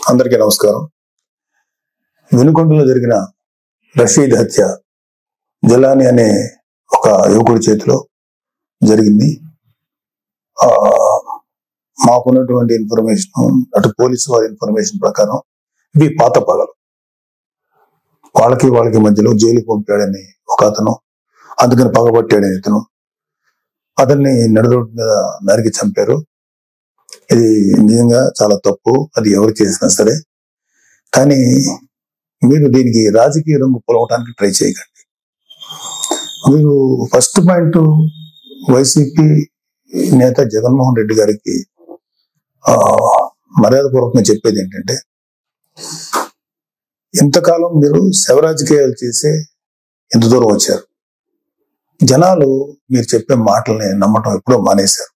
అందరికీ నమస్కారం. వినుకొండలో జరిగిన రషీద్ హత్య జలాని అనే ఒక యువకుడి చేతిలో జరిగింది. మాకున్నటువంటి ఇన్ఫర్మేషన్, అటు పోలీసు వారి ఇన్ఫర్మేషన్ ప్రకారం ఇవి పాత పగలు. వాళ్ళకి మధ్యలో జైలుకి పంపాడని ఒక అతను, అందుకని పగబట్టాడని ఇతను, అతన్ని నడిరోడ్డు మీద నరికి చంపారు. ఇది నిజంగా చాలా తప్పు, అది ఎవరు చేసినా సరే. కానీ మీరు దీనికి రాజకీయ రంగు పొలవటానికి ట్రై చేయకండి. మీరు ఫస్ట్ పాయింట్, వైసీపీ నేత జగన్మోహన్ రెడ్డి గారికి మర్యాదపూర్వకంగా చెప్పేది ఏంటంటే, ఇంతకాలం మీరు శవ రాజకీయాలు చేసే ఇంత దూరం వచ్చారు. జనాలు మీరు చెప్పే మాటల్ని నమ్మటం ఎప్పుడో మానేశారు.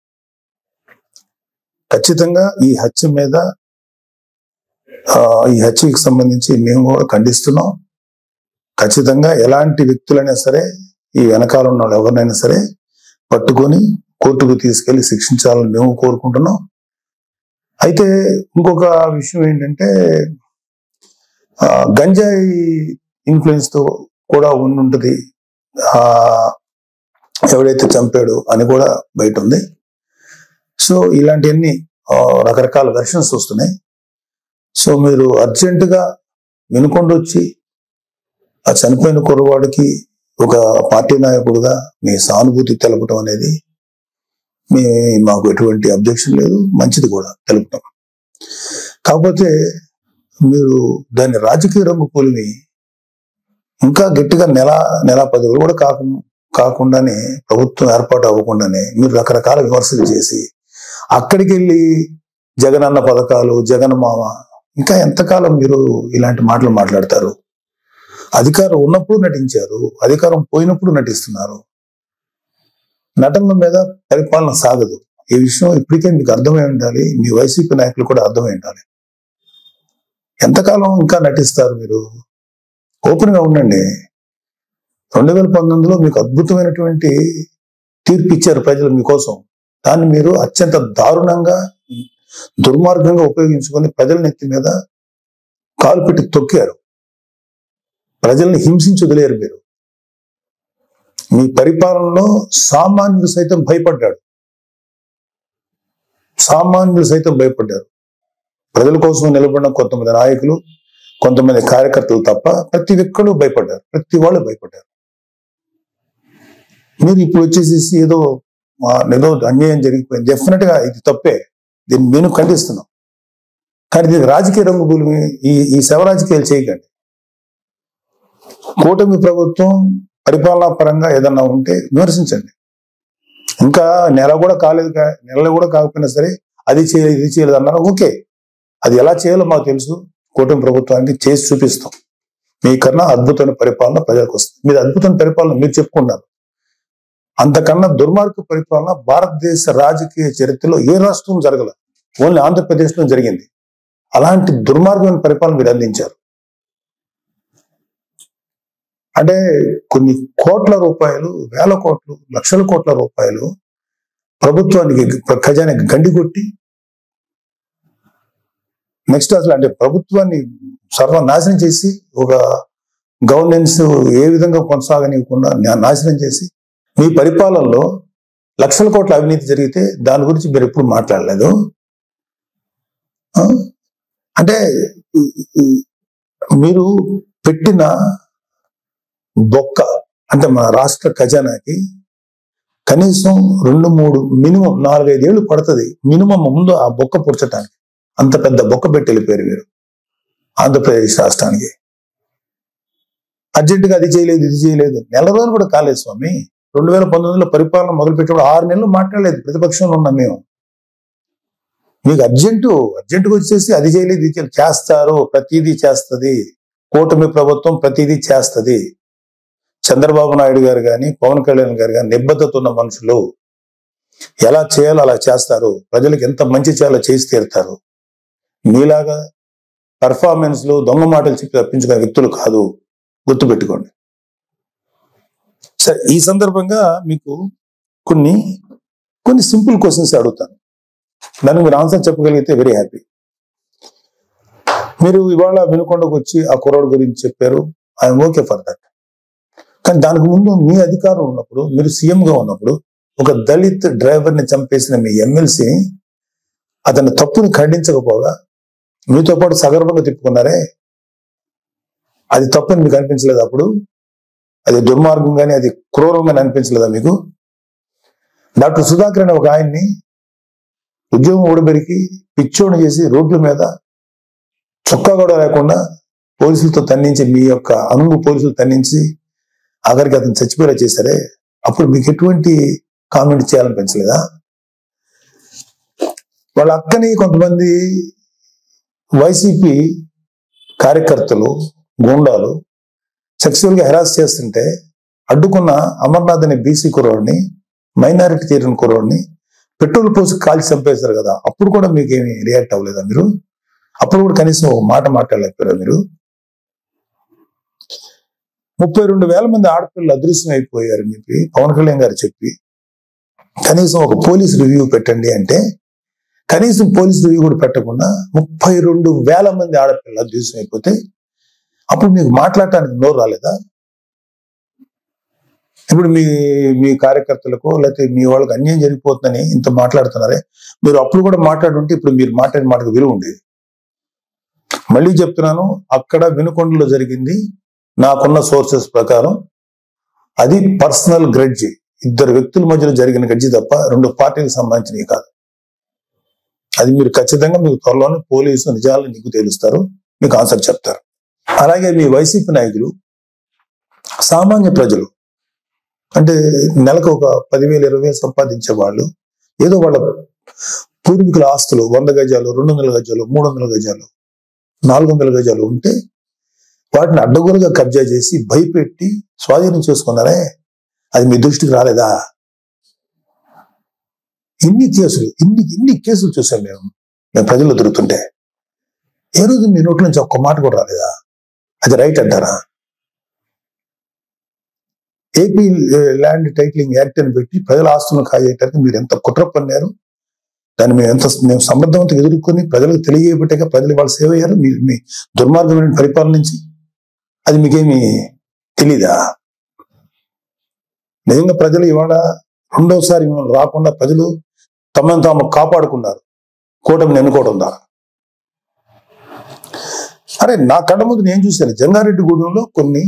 ఖచ్చితంగా ఈ హత్యకి సంబంధించి మేము కూడా ఖండిస్తున్నాం. ఖచ్చితంగా ఎలాంటి వ్యక్తులైనా సరే, ఈ వెనకాల ఉన్న వాళ్ళు ఎవరినైనా సరే పట్టుకొని కోర్టుకు తీసుకెళ్లి శిక్షించాలని మేము కోరుకుంటున్నాం. అయితే ఇంకొక విషయం ఏంటంటే, గంజాయి ఇన్ఫ్లుయెన్స్ తో కూడా ఉండుంటది ఎవడైతే చంపాడు అని కూడా బయట ఉంది. సో ఇలాంటివన్నీ రకరకాల వెర్షన్స్ వస్తున్నాయి. సో మీరు అర్జెంటుగా వినుకొండ వచ్చి ఆ చనిపోయిన కుర్రవాడికి ఒక పార్టీ నాయకుడుగా మీ సానుభూతి తెలపడం అనేది మాకు ఎటువంటి అబ్జెక్షన్ లేదు, మంచిది కూడా తెలుపుతాం. కాకపోతే మీరు దాన్ని రాజకీయ రంగు పోలిని ఇంకా గట్టిగా నెల 10 రోజులు కూడా కాకుండానే, ప్రభుత్వం ఏర్పాటు అవ్వకుండానే మీరు రకరకాల విమర్శలు చేసి అక్కడికి వెళ్ళి జగన్ అన్న పథకాలు, జగన్ మామ, ఇంకా ఎంతకాలం మీరు ఇలాంటి మాటలు మాట్లాడతారు? అధికారం ఉన్నప్పుడు నటించారు, అధికారం పోయినప్పుడు నటిస్తున్నారు. నటనల మీద పరిపాలన సాగదు. ఈ విషయం ఇప్పటికే మీకు అర్థమై ఉండాలి, మీ వైసీపీ నాయకులు కూడా అర్థమై ఉండాలి. ఎంతకాలం ఇంకా నటిస్తారు మీరు? ఓపెన్ గా ఉండండి. 2019లో మీకు అద్భుతమైనటువంటి తీర్పు ఇచ్చారు ప్రజలు మీకోసం. దాన్ని మీరు అత్యంత దారుణంగా, దుర్మార్గంగా ఉపయోగించుకొని ప్రజల నెత్తి మీద కాలు పెట్టి తొక్కారు. ప్రజల్ని హింసించి వదిలేరు మీరు. మీ పరిపాలనలో సామాన్యులు సైతం భయపడ్డారు. ప్రజల కోసం నిలబడిన కొంతమంది నాయకులు, కొంతమంది కార్యకర్తలు తప్ప ప్రతి ఒక్కరు భయపడ్డారు. ప్రతి వాళ్ళు భయపడ్డారు. మీరు ఇప్పుడు వచ్చేసేసి ఏదో అన్యాయం జరిగిపోయింది, డెఫినెట్ గా ఇది తప్పే, దీన్ని మేము ఖండిస్తున్నాం. కానీ దీనికి రాజకీయ రంగు భూమి, ఈ శవ రాజకీయాలు చేయకండి. కూటమి ప్రభుత్వం పరిపాలనా పరంగా ఏదన్నా ఉంటే విమర్శించండి. ఇంకా నెల కూడా కాకపోయినా సరే అది చేయలేదు, ఇది చేయలేదు అన్నారు. ఓకే, అది ఎలా చేయాలో మాకు తెలుసు. కూటమి ప్రభుత్వానికి చేసి చూపిస్తాం. మీకన్నా అద్భుతమైన పరిపాలన ప్రజలకు వస్తుంది. మీరు అద్భుతమైన పరిపాలన మీరు చెప్పుకున్నారు. అంతకన్నా దుర్మార్గ పరిపాలన భారతదేశ రాజకీయ చరిత్రలో ఏ రాష్ట్రం జరగలేదు, ఓన్లీ ఆంధ్రప్రదేశ్లో జరిగింది. అలాంటి దుర్మార్గమైన పరిపాలన మీరు అందించారు. అంటే కొన్ని కోట్ల రూపాయలు, వేల కోట్లు, లక్షల కోట్ల రూపాయలు ప్రభుత్వానికి, ఖజానాకి గండి కొట్టి, నెక్స్ట్ అసలు అంటే ప్రభుత్వాన్ని సర్వనాశనం చేసి, ఒక గవర్నెన్స్ ఏ విధంగా కొనసాగనివ్వకుండా నాశనం చేసి, మీ పరిపాలనలో లక్షల కోట్ల అవినీతి జరిగితే దాని గురించి మీరు ఎప్పుడు మాట్లాడలేదు. అంటే మీరు పెట్టిన బొక్క, అంటే మన రాష్ట్ర ఖజానాకి కనీసం 2-3 మినిమం 4-5 ఏళ్ళు పడుతుంది మినిమం ముందు ఆ బొక్క పుడ్చడానికి. అంత పెద్ద బొక్క పెట్టి వెళ్ళిపోయారు మీరు ఆంధ్రప్రదేశ్ రాష్ట్రానికి. అర్జెంటుగా అది చేయలేదు, ఇది చేయలేదు. నెల రోజులు కూడా కాలేదు స్వామి. 2019లో పరిపాలన మొదలుపెట్టినప్పుడు 6 నెలలు మాట్లాడలేదు. ప్రతిపక్షంలో ఉన్నాం మేము. మీకు అర్జెంటుగా వచ్చేసి అది చేయలేదు, ఇది చేయలేదు. చేస్తారు, ప్రతిదీ చేస్తుంది కూటమి ప్రభుత్వం, ప్రతిదీ చేస్తుంది. చంద్రబాబు నాయుడు గారు కానీ, పవన్ కళ్యాణ్ గారు కానీ నిబద్ధత ఉన్న మనుషులు. ఎలా చేయాలో అలా చేస్తారు. ప్రజలకు ఎంత మంచి చేయాలో చేసి తీరుతారు. మీలాగా పర్ఫార్మెన్స్ లో దొంగ మాటలు చెప్పి తప్పించుకునే వ్యక్తులు కాదు, గుర్తుపెట్టుకోండి. సరే, ఈ సందర్భంగా మీకు కొన్ని సింపుల్ క్వశ్చన్స్ అడుగుతాను. దానికి మీరు ఆన్సర్ చెప్పగలిగితే వెరీ హ్యాపీ. మీరు ఇవాళ వినుకొండకు వచ్చి ఆ కుర్రోడు గురించి చెప్పారు, ఐఎమ్ ఓకే ఫర్ దట్. కానీ దానికి ముందు మీ అధికారం ఉన్నప్పుడు, మీరు సీఎంగా ఉన్నప్పుడు ఒక దళిత్ డ్రైవర్ని చంపేసిన మీ ఎమ్మెల్సీని అతని తప్పుని ఖండించకపోగా మీతో పాటు సగర్వంగా తిప్పుకున్నారే, అది తప్పని మీకు అనిపించలేదు? అప్పుడు అది దుర్మార్గంగానే, అది క్రూరంగానే అనిపించలేదా మీకు? డాక్టర్ సుధాకర్ అనే ఒక ఆయన్ని ఉద్యోగం ఊడబెరికి పిచ్చోడు చేసి రోడ్ల మీద చొక్కా కూడా లేకుండా పోలీసులతో తన్నించి, మీ యొక్క అనుము పోలీసులు తన్నించి ఆఖరికి అతను చచ్చిపోయేలా చేశారే, అప్పుడు మీకు ఎటువంటి కామెంట్ చేయాలనిపించలేదా? వాళ్ళ అక్కని కొంతమంది వైసీపీ కార్యకర్తలు, గూండాలు సెక్సువల్ గా హెరాస్ చేస్తుంటే అడ్డుకున్న అమర్నాథ్ అనే బీసీ కుర్రోడిని, మైనారిటీ తీరిన కుర్రోడిని పెట్రోల్ పోసి కాల్చి చంపేశారు కదా, అప్పుడు కూడా మీకేమి రియాక్ట్ అవ్వలేదా మీరు? అప్పుడు కూడా కనీసం ఒక మాట మాట్లాడలేకపోయారా మీరు? 32,000 మంది ఆడపిల్లలు అదృశ్యం అయిపోయారని చెప్పి పవన్ కళ్యాణ్ గారు చెప్పి కనీసం ఒక పోలీస్ రివ్యూ పెట్టండి అంటే కనీసం పోలీస్ రివ్యూ కూడా పెట్టకుండా 32,000 మంది ఆడపిల్లలు అదృశ్యం అయిపోతే అప్పుడు మీకు మాట్లాడటానికి నోరు రాలేదా? ఇప్పుడు మీ కార్యకర్తలకు లేకపోతే మీ వాళ్ళకి అన్యాయం జరిగిపోతుందని ఇంత మాట్లాడుతున్నారే, మీరు అప్పుడు కూడా మాట్లాడుంటే ఇప్పుడు మీరు మాట్లాడిన మాటకు విలువ ఉండేది. మళ్ళీ చెప్తున్నాను, అక్కడ వినుకొండలో జరిగింది నాకున్న సోర్సెస్ ప్రకారం అది పర్సనల్ గ్రడ్జి, ఇద్దరు వ్యక్తుల మధ్యలో జరిగిన గడ్జి తప్ప రెండు పార్టీలకు సంబంధించినవి కాదు. అది మీరు ఖచ్చితంగా మీకు త్వరలోనే పోలీసు నిజాలు నీకు తెలుస్తారు, మీకు ఆన్సర్ చెప్తారు. అలాగే మీ వైసీపీ నాయకులు సామాన్య ప్రజలు అంటే నెలకు ఒక 10,000 20,000 సంపాదించే వాళ్ళు ఏదో వాళ్ళ పూర్వీకుల ఆస్తులు 100 గజాలు 200 గజాలు 300 గజాలు 400 గజాలు ఉంటే వాటిని అడ్డగోలుగా కబ్జా చేసి భయపెట్టి స్వాధీనం చేసుకున్నారే, అది మీ దృష్టికి రాలేదా? ఇన్ని కేసులు చూసాం మేము ప్రజలు దొరుకుతుంటే. ఏ రోజు మీ నోట్ల నుంచి ఒక్క మాట కూడా రాలేదా? అది రైట్ అంటారా? ఏపీ ల్యాండ్ టైటిలింగ్ యాక్ట్ అని పెట్టి ప్రజల ఆస్తులను కాజేయటానికి మీరు ఎంత కుట్ర పన్నారు, దాన్ని మేము సమర్థవంతంగా ఎదుర్కొని ప్రజలకు తెలియబట్టాక ప్రజలు వాళ్ళు సేవ అయ్యారు మీ దుర్మార్గమైన పరిపాలన నుంచి. అది మీకేమి తెలీదా? నిజంగా ప్రజలు ఇవాళ రెండోసారి మిమ్మల్ని రాకుండా ప్రజలు తమను తాము కాపాడుకున్నారు కూటమిని ఎన్నుకోవడం ద్వారా. అరే నా కళ్ళ ముందు నేను చూశాను, జంగారెడ్డిగూడెంలో కొన్ని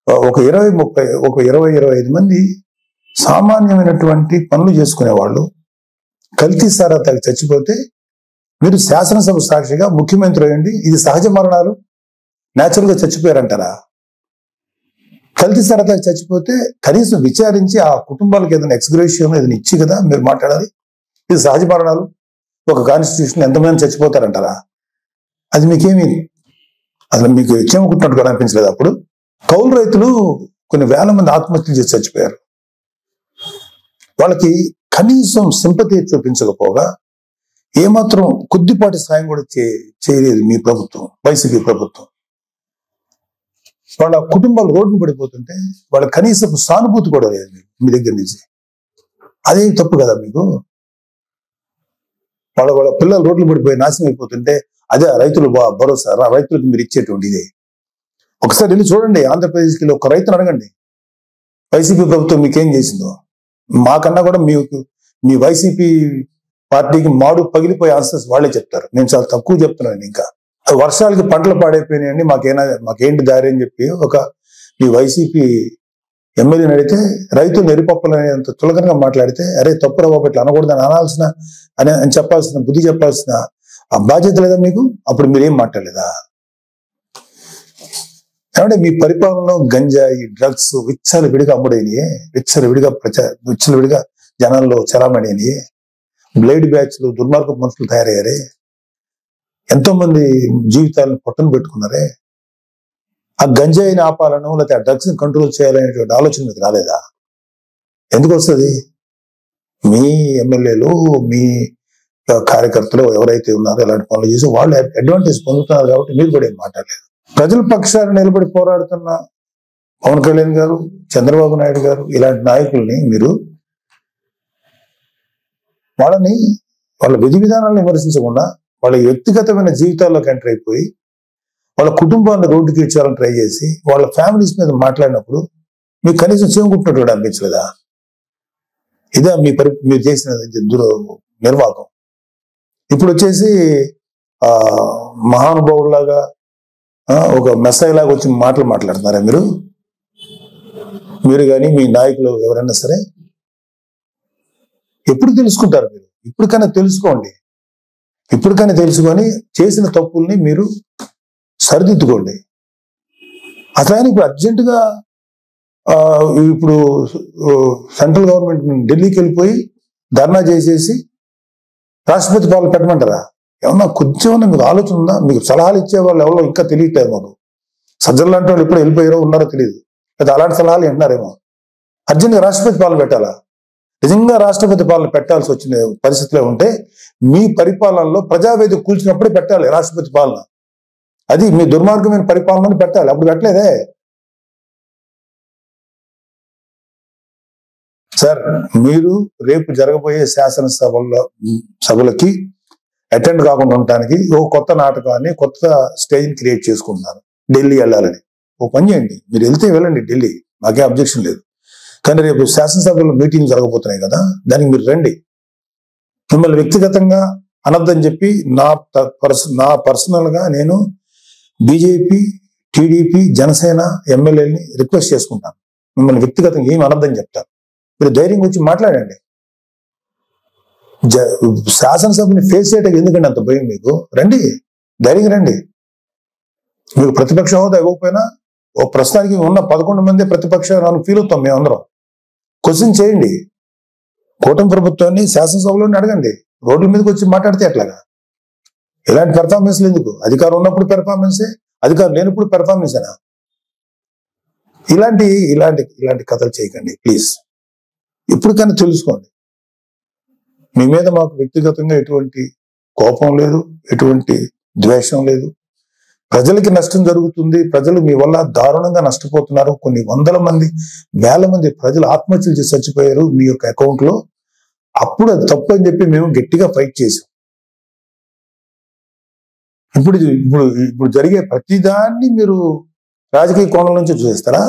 ఒక 20-25 మంది సామాన్యమైనటువంటి పనులు చేసుకునేవాళ్ళు కల్తీ సారా తాగి చచ్చిపోతే మీరు శాసనసభ సాక్షిగా ముఖ్యమంత్రి అయ్యండి ఇది సహజ మరణాలు న్యాచురల్ గా చచ్చిపోయారంటారా? కల్తీ సారా తాగి చచ్చిపోతే కనీసం విచారించి ఆ కుటుంబాలకు ఏదైనా ఎక్స్గ్రేషియం ఏదైనా ఇచ్చి కదా మీరు మాట్లాడాలి. ఇది సహజ మరణాలు, ఒక కాన్స్టిట్యూషన్ ఎంతమంది చచ్చిపోతారంటారా? అది మీకేమి అసలు మీకు చెమకుట్టినట్టుగా అనిపించలేదు? అప్పుడు కౌలు రైతులు కొన్ని వేల మంది ఆత్మహత్యలు చేసి చచ్చిపోయారు. వాళ్ళకి కనీసం సింపతి చూపించకపోగా ఏమాత్రం కొద్దిపాటి సాయం కూడా చేయలేదు మీ ప్రభుత్వం, వైసీపీ ప్రభుత్వం. వాళ్ళ కుటుంబాలు రోడ్డు పడిపోతుంటే వాళ్ళ కనీసం సానుభూతి కూడా లేదు మీ దగ్గర నుంచి. అదే తప్పు కదా మీకు? వాళ్ళ పిల్లలు రోడ్లు పడిపోయి నాశనం అయిపోతుంటే అదే రైతులు భరోసా, రైతులకు మీరు ఇచ్చేటువంటి ఇదే. ఒకసారి వెళ్ళి చూడండి, ఆంధ్రప్రదేశ్కి ఒక రైతును అడగండి వైసీపీ ప్రభుత్వం మీకేం చేసిందో. మాకన్నా కూడా మీ వైసీపీ పార్టీకి మాడు పగిలిపోయే ఆన్సర్స్ వాళ్ళే చెప్తారు. నేను చాలా తక్కువ చెప్తున్నాను. ఇంకా వర్షాలకి పంటలు పాడైపోయినాయండి, మాకేంటి దారి అని చెప్పి మీ వైసీపీ ఎమ్మెల్యేని అడిగితే రైతులు ఎరిపప్పులనేంత తులకనగా మాట్లాడితే అరే తప్పురా బాబు ఇట్లా అనకూడదని అని చెప్పాల్సిన బుద్ధి చెప్పాల్సిన ఆ బాధ్యత లేదా మీకు? అప్పుడు మీరేం మాట్లాడలేదా? ఏమంటే మీ పరిపాలనలో గంజాయి డ్రగ్స్ విచ్చలవిడిగా అమ్ముడైనయే, విచ్చలవిడిగా జనాల్లో చలామణియనియే, బ్లేడ్ బ్యాచ్లు దుర్మార్గ మనుషులు తయారయ్యారే, ఎంతో మంది జీవితాలను పొట్టను పెట్టుకున్నారే. ఆ గంజాయిని ఆపాలను లేకపోతే ఆ డ్రగ్స్ ని కంట్రోల్ చేయాలనేటువంటి ఆలోచన మీకు రాలేదా? ఎందుకు వస్తుంది? మీ ఎమ్మెల్యేలు మీ కార్యకర్తలు ఎవరైతే ఉన్నారో ఇలాంటి పనులు చేసి వాళ్ళు అడ్వాంటేజ్ పొందుతున్నారు కాబట్టి మీరు కూడా ఏం మాట్లాడలేదు. ప్రజల పక్షాన్ని నిలబడి పోరాడుతున్న పవన్ కళ్యాణ్ గారు, చంద్రబాబు నాయుడు గారు ఇలాంటి నాయకుల్ని మీరు వాళ్ళ విధి విధానాలను విమర్శించకుండా వాళ్ళ వ్యక్తిగతమైన జీవితాల్లోకి ఎంటర్ అయిపోయి వాళ్ళ కుటుంబాన్ని రోడ్డుకి ఇచ్చాలని ట్రై చేసి వాళ్ళ ఫ్యామిలీస్ మీద మాట్లాడినప్పుడు మీకు కనీసం చెవుకుంటున్నట్టు అనిపించలేదా? ఇదే మీరు చేసిన నిర్వాహకం. ఇప్పుడు వచ్చేసి మహానుభావులాగా ఒక మెస్సైలాగా వచ్చి మాట్లాడుతున్నారా మీరు కానీ మీ నాయకులు ఎవరైనా సరే? ఎప్పుడు తెలుసుకుంటారు మీరు? ఇప్పటికైనా తెలుసుకోండి. ఇప్పటికైనా తెలుసుకొని చేసిన తప్పుల్ని మీరు సరిదిద్దుకోండి. అట్లా ఇప్పుడు అర్జెంటుగా ఇప్పుడు సెంట్రల్ గవర్నమెంట్ ఢిల్లీకి వెళ్ళిపోయి ధర్నా చేసేసి రాష్ట్రపతి పాలన పెట్టమంటారా? ఏమన్నా కొంచెం మీకు ఆలోచన ఉందా? మీకు సలహాలు ఇచ్చే వాళ్ళు ఎవరో ఇంకా తెలియట్లేదు మాకు. సజ్జలు లాంటి వాళ్ళు ఎప్పుడు వెళ్ళిపోయారో ఉన్నారో తెలియదు, లేదా అలాంటి సలహాలు వింటున్నారేమో. అర్జెంట్గా రాష్ట్రపతి పాలన పెట్టాలా? నిజంగా రాష్ట్రపతి పాలన పెట్టాల్సి వచ్చిన పరిస్థితిలో ఉంటే మీ పరిపాలనలో ప్రజావేదిక కూల్చినప్పుడే పెట్టాలి రాష్ట్రపతి పాలన. అది మీ దుర్మార్గమైన పరిపాలనని పెట్టాలి. అప్పుడు పెట్టలేదే సార్. మీరు రేపు జరగబోయే సభలకి అటెండ్ కాకుండా ఉండటానికి ఓ కొత్త నాటకాన్ని, కొత్త స్టేజ్ని క్రియేట్ చేసుకుంటున్నారు. ఢిల్లీ వెళ్ళాలని ఓ పని చేయండి, మీరు వెళ్తే వెళ్ళండి ఢిల్లీ, మాకే అబ్జెక్షన్ లేదు. కానీ రేపు శాసనసభలో మీటింగ్ జరగబోతున్నాయి కదా, దానికి మీరు రండి. మిమ్మల్ని వ్యక్తిగతంగా అనొద్దని చెప్పి నా పర్సనల్ గా నేను బీజేపీ, టీడీపీ, జనసేన ఎమ్మెల్యేని రిక్వెస్ట్ చేసుకుంటాను. మిమ్మల్ని వ్యక్తిగతంగా ఏమి అనొద్దని చెప్తాను. మీరు ధైర్యంగా వచ్చి మాట్లాడండి. శాసనసభని ఫేస్ చేయడానికి ఎందుకండి అంత భయం మీకు? రండి, ధైర్యంగా రండి. మీకు ప్రతిపక్ష హోదా ఇవ్వకపోయినా ఓ ప్రస్తుతానికి ఉన్న 11 మంది ప్రతిపక్ష ఫీల్ అవుతాం మేమందరం. క్వశ్చన్ చేయండి. కూటమి ప్రభుత్వాన్ని శాసనసభలోనే అడగండి. రోడ్ల మీదకి వచ్చి మాట్లాడితే ఎట్లాగా? ఇలాంటి పెర్ఫార్మెన్స్లు ఎందుకు? అధికారం ఉన్నప్పుడు పెర్ఫార్మెన్సే, అధికారం లేనప్పుడు పెర్ఫార్మెన్సేనా? ఇలాంటి ఇలాంటి ఇలాంటి కథలు చేయకండి ప్లీజ్. ఇప్పటికైనా తెలుసుకోండి. మీ మీద మాకు వ్యక్తిగతంగా ఎటువంటి కోపం లేదు, ఎటువంటి ద్వేషం లేదు. ప్రజలకి నష్టం జరుగుతుంది, ప్రజలు మీ వల్ల దారుణంగా నష్టపోతున్నారు. కొన్ని వందల మంది, వేల మంది ప్రజలు ఆత్మహత్యలు చేసి చచ్చిపోయారు మీ యొక్క అకౌంట్ లో. అప్పుడు అది తప్పు అని చెప్పి మేము గట్టిగా ఫైట్ చేసాం. ఇప్పుడు ఇప్పుడు ఇప్పుడు జరిగే ప్రతిదాన్ని మీరు రాజకీయ కోణం నుంచి చూసేస్తారా?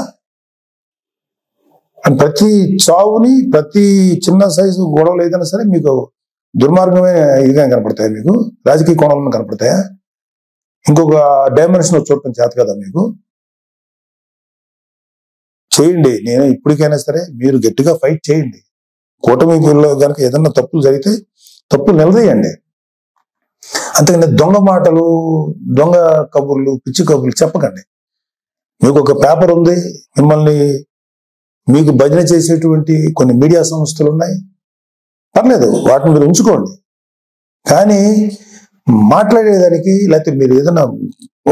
ప్రతి చావుని, ప్రతి చిన్న సైజు గొడవలు ఏదైనా సరే మీకు దుర్మార్గమైన ఇదిగా కనపడతాయా? మీకు రాజకీయ కోణంలో కనపడతాయా? ఇంకొక డైమెన్షన్ చూడటం చేత కదా మీకు? చేయండి. నేను ఇప్పటికైనా సరే మీరు గట్టిగా ఫైట్ చేయండి. కూటమిలో కనుక ఏదన్నా తప్పులు జరిగితే తప్పులు నిలదీయండి. అంతేగాని దొంగ మాటలు, దొంగ కబుర్లు, పిచ్చి కబుర్లు చెప్పకండి. మీకు ఒక పేపర్ ఉంది, మీకు భజన చేసేటువంటి కొన్ని మీడియా సంస్థలు ఉన్నాయి, పర్లేదు, వాటిని మీరు ఉంచుకోండి. కానీ మాట్లాడేదానికి, లేకపోతే మీరు ఏదైనా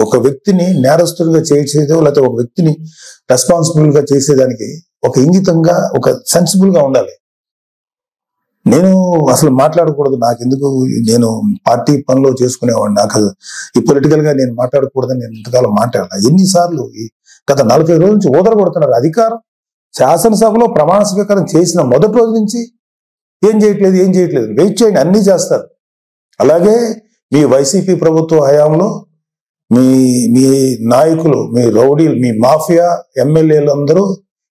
ఒక వ్యక్తిని నేరస్తుడిగా చేసేదో, లేకపోతే ఒక వ్యక్తిని రెస్పాన్సిబుల్ గా చేసేదానికి ఒక ఇంగితంగా, ఒక సెన్సిబుల్ గా ఉండాలి. నేను అసలు మాట్లాడకూడదు, నాకెందుకు, నేను పార్టీ పనిలో చేసుకునేవాడిని, నాకు ఈ పొలిటికల్ గా నేను మాట్లాడకూడదని నేను ఇంతకాలం మాట్లాడాను. ఎన్నిసార్లు గత 40 రోజుల నుంచి ఊదరగొడుతున్నారు. అధికారం శాసనసభలో ప్రమాణ స్వీకారం చేసిన మొదటి రోజు నుంచి ఏం చేయట్లేదు. వెయిట్ చేయండి, అన్నీ చేస్తారు. అలాగే మీ వైసీపీ ప్రభుత్వ హయాంలో మీ నాయకులు, మీ రౌడీలు, మీ మాఫియా ఎమ్మెల్యేలు అందరూ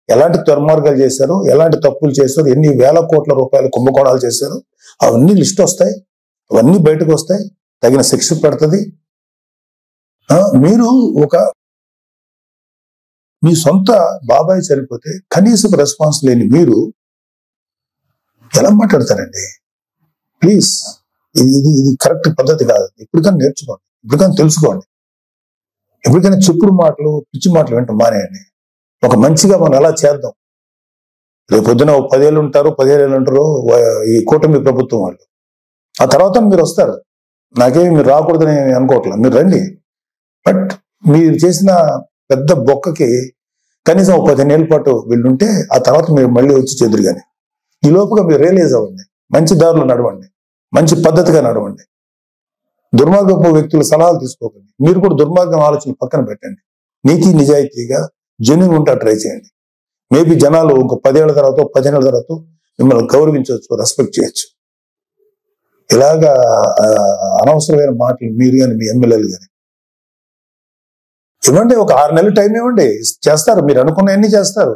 ఎలాంటి దుర్మార్గాలు చేశారు, ఎలాంటి తప్పులు చేశారు, ఎన్ని వేల కోట్ల రూపాయలు కుంభకోణాలు చేశారు, అవన్నీ లిస్ట్ వస్తాయి, అవన్నీ బయటకు వస్తాయి, తగిన శిక్ష పెడుతుంది. మీరు మీ సొంత బాబాయ్ చనిపోతే కనీసం రెస్పాన్స్ లేని మీరు ఎలా మాట్లాడతారండి? ప్లీజ్, ఇది కరెక్ట్ పద్ధతి కాదు. ఇప్పటికైనా నేర్చుకోండి, ఇప్పటికైనా తెలుసుకోండి. ఎప్పటికైనా చెప్పుడు మాటలు, పిచ్చి మాటలు వింటాం మానేయండి. ఒక మంచిగా మనం ఎలా చేద్దాం. రేపు పొద్దున 10 ఏళ్ళు ఉంటారు, 15 ఏళ్ళు ఉంటారు ఈ కూటమి ప్రభుత్వం వాళ్ళు. ఆ తర్వాత మీరు వస్తారు. నాకేమి మీరు రాకూడదని అనుకోవట్లేదు, మీరు రండి. బట్ మీరు చేసిన పెద్ద బొక్కకి కనీసం 15 ఏళ్ళ పాటు వీళ్ళుంటే ఆ తర్వాత మీరు మళ్ళీ వచ్చి చెదురు. కానీ ఈ లోపుగా మీరు రియలైజ్ అవ్వండి, మంచి దారిలో నడవండి, మంచి పద్ధతిగా నడవండి. దుర్మార్గపు వ్యక్తుల సలహాలు తీసుకోకండి. మీరు కూడా దుర్మార్గం ఆలోచన పక్కన పెట్టండి. నీతి నిజాయితీగా జెన్యూన్ ఉంటా ట్రై చేయండి. మేబీ జనాలు ఒక 10 ఏళ్ల తర్వాత, 15 ఏళ్ల తర్వాత మిమ్మల్ని గౌరవించవచ్చు, రెస్పెక్ట్ చేయొచ్చు. ఇలాగా అనవసరమైన మాటలు మీరు కానీ, మీ ఎమ్మెల్యేలు కానీ ఇవ్వండి, ఒక 6 నెలలు టైం ఇవ్వండి, చేస్తారు. మీరు అనుకున్నవన్నీ చేస్తారు.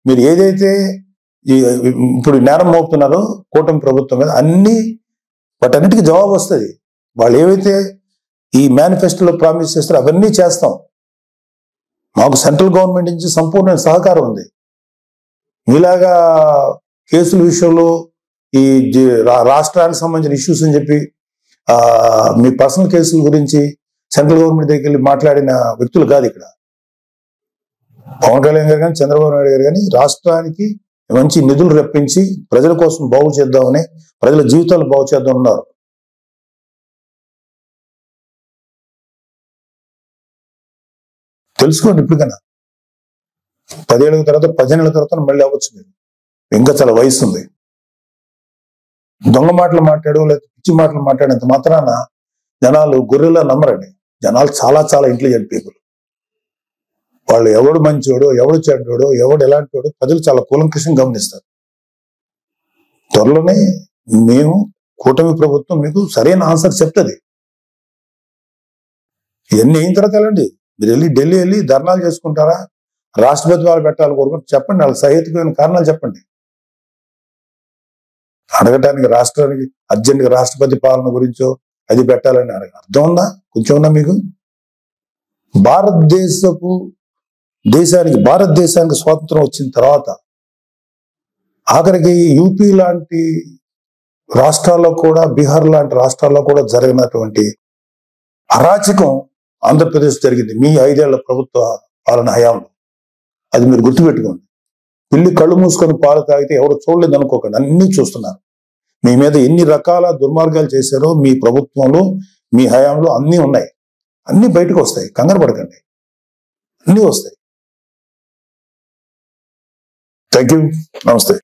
మీరు ఏదైతే ఇప్పుడు నేరం మోపుతున్నారో కూటమి ప్రభుత్వం మీద అన్ని వాటన్నిటికీ జవాబు వస్తుంది. వాళ్ళు ఏవైతే ఈ మేనిఫెస్టోలో ప్రామిస్ చేస్తారో అవన్నీ చేస్తాం. మాకు సెంట్రల్ గవర్నమెంట్ నుంచి సంపూర్ణ సహకారం ఉంది. మీలాగా కేసుల విషయంలో ఈ రాష్ట్రానికి సంబంధించిన ఇష్యూస్ అని చెప్పి మీ పర్సనల్ కేసుల గురించి సెంట్రల్ గవర్నమెంట్ దగ్గరికి వెళ్ళి మాట్లాడిన వ్యక్తులు కాదు ఇక్కడ. పవన్ కళ్యాణ్ గారు కానీ చంద్రబాబు నాయుడు గారు కానీ రాష్ట్రానికి మంచి నిధులు రప్పించి ప్రజల కోసం బాగు చేద్దామని, ప్రజల జీవితాలు బాగు చేద్దాం ఉన్నారు. తెలుసుకోండి ఇప్పటికైనా. 10 ఏళ్ళ తర్వాత 15 ఏళ్ళ తర్వాత మళ్ళీ అవ్వచ్చు. మీరు ఇంకా చాలా వయసు ఉంది. దొంగ మాటలు మాట్లాడు లేకపోతే పిచ్చి మాటలు మాట్లాడేంత మాత్రాన జనాలు గొర్రెలా నమ్మరండి. జనాలు చాలా చాలా ఇంటెలిజెంట్ పీపుల్. వాళ్ళు ఎవడు మంచోడో, ఎవడు చెడ్డోడో, ఎవడు ఎలాంటివాడో ప్రజలు చాలా కూలంకషంగా గమనిస్తారు. త్వరలోనే మేము కూటమి ప్రభుత్వం మీకు సరైన ఆన్సర్ చెప్తుంది. ఇవన్నీ అయిన తర్వాత వెళ్ళండి. మీరు వెళ్ళి ఢిల్లీ వెళ్ళి ధర్నాలు చేసుకుంటారా, రాష్ట్రపతి వాళ్ళు పెట్టాలి కోరుకుంటే చెప్పండి. వాళ్ళకి సహేతుకమైన కారణాలు చెప్పండి. అడగటానికి రాష్ట్రానికి అర్జెంట్గా రాష్ట్రపతి పాలన గురించో అది పెట్టాలని అర్థం ఉందా? కొంచెం ఉందా మీకు? భారతదేశానికి స్వాతంత్రం వచ్చిన తర్వాత ఆఖరికి యూపీ లాంటి రాష్ట్రాల్లో కూడా, బీహార్ లాంటి రాష్ట్రాల్లో కూడా జరిగినటువంటి అరాచకం ఆంధ్రప్రదేశ్ జరిగింది మీ 5 ఏళ్ల ప్రభుత్వ పాలన హయాంలో. అది మీరు గుర్తుపెట్టుకోండి. పిల్లి కళ్ళు మూసుకొని పాలు తాగితే ఎవరు చూడలేదు అనుకోకండి, అన్ని చూస్తున్నారు. మీ మీద ఎన్ని రకాల దుర్మార్గాలు చేశారో మీ ప్రభుత్వంలో, మీ హయాంలో అన్నీ ఉన్నాయి. అన్ని బయటకు వస్తాయి, కంగారు పడకండి, అన్నీ వస్తాయి. థ్యాంక్ యూ, నమస్తే.